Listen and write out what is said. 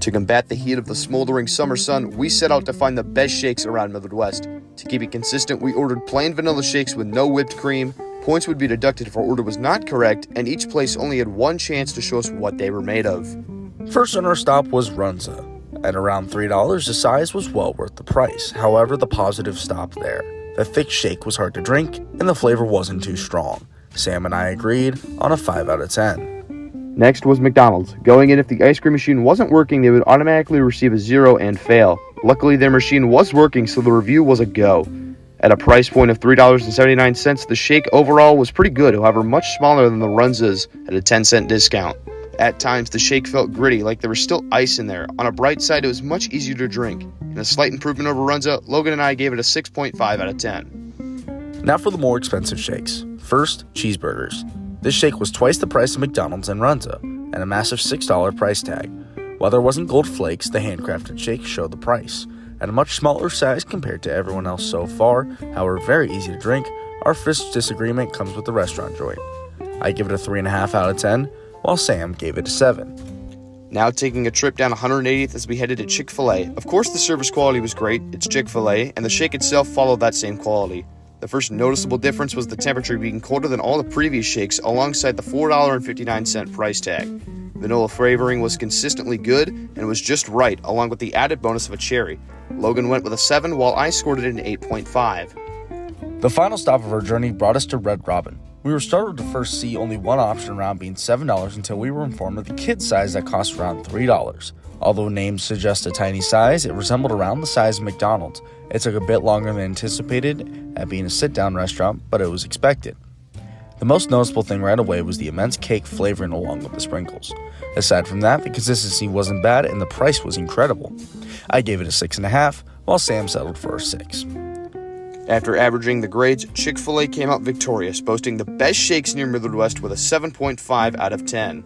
To combat the heat of the smoldering summer sun, we set out to find the best shakes around Midwest. To keep it consistent, we ordered plain vanilla shakes with no whipped cream. Points would be deducted if our order was not correct, and each place only had one chance to show us what they were made of. First on our stop was Runza. At around $3, the size was well worth the price. However, the positive stopped there. The thick shake was hard to drink, and the flavor wasn't too strong. Sam and I agreed on a 5 out of 10. Next was McDonald's. Going in, if the ice cream machine wasn't working, they would automatically receive a 0 and fail. Luckily, their machine was working, so the review was a go. At a price point of $3.79, the shake overall was pretty good, however much smaller than the Runza's at a 10-cent discount. At times, the shake felt gritty, like there was still ice in there. On a bright side, it was much easier to drink. In a slight improvement over Runza, Logan and I gave it a 6.5 out of 10. Now for the more expensive shakes. First, cheeseburgers. This shake was twice the price of McDonald's and Runza, and a massive $6 price tag. While there wasn't gold flakes, the handcrafted shake showed the price. At a much smaller size compared to everyone else so far, however very easy to drink, our first disagreement comes with the restaurant joint. I give it a 3.5 out of 10, while Sam gave it a 7. Now taking a trip down 180th as we headed to Chick-fil-A. Of course the service quality was great, it's Chick-fil-A, and the shake itself followed that same quality. The first noticeable difference was the temperature being colder than all the previous shakes alongside the $4.59 price tag. Vanilla flavoring was consistently good and was just right, along with the added bonus of a cherry. Logan went with a 7 while I scored it an 8.5. The final stop of our journey brought us to Red Robin. We were startled to first see only one option around being $7 until we were informed of the kid size that cost around $3. Although names suggest a tiny size, it resembled around the size of McDonald's. It took a bit longer than anticipated at being a sit-down restaurant, but it was expected. The most noticeable thing right away was the immense cake flavoring along with the sprinkles. Aside from that, the consistency wasn't bad and the price was incredible. I gave it a 6.5, while Sam settled for a 6. After averaging the grades, Chick-fil-A came out victorious, boasting the best shakes near Midwest with a 7.5 out of 10.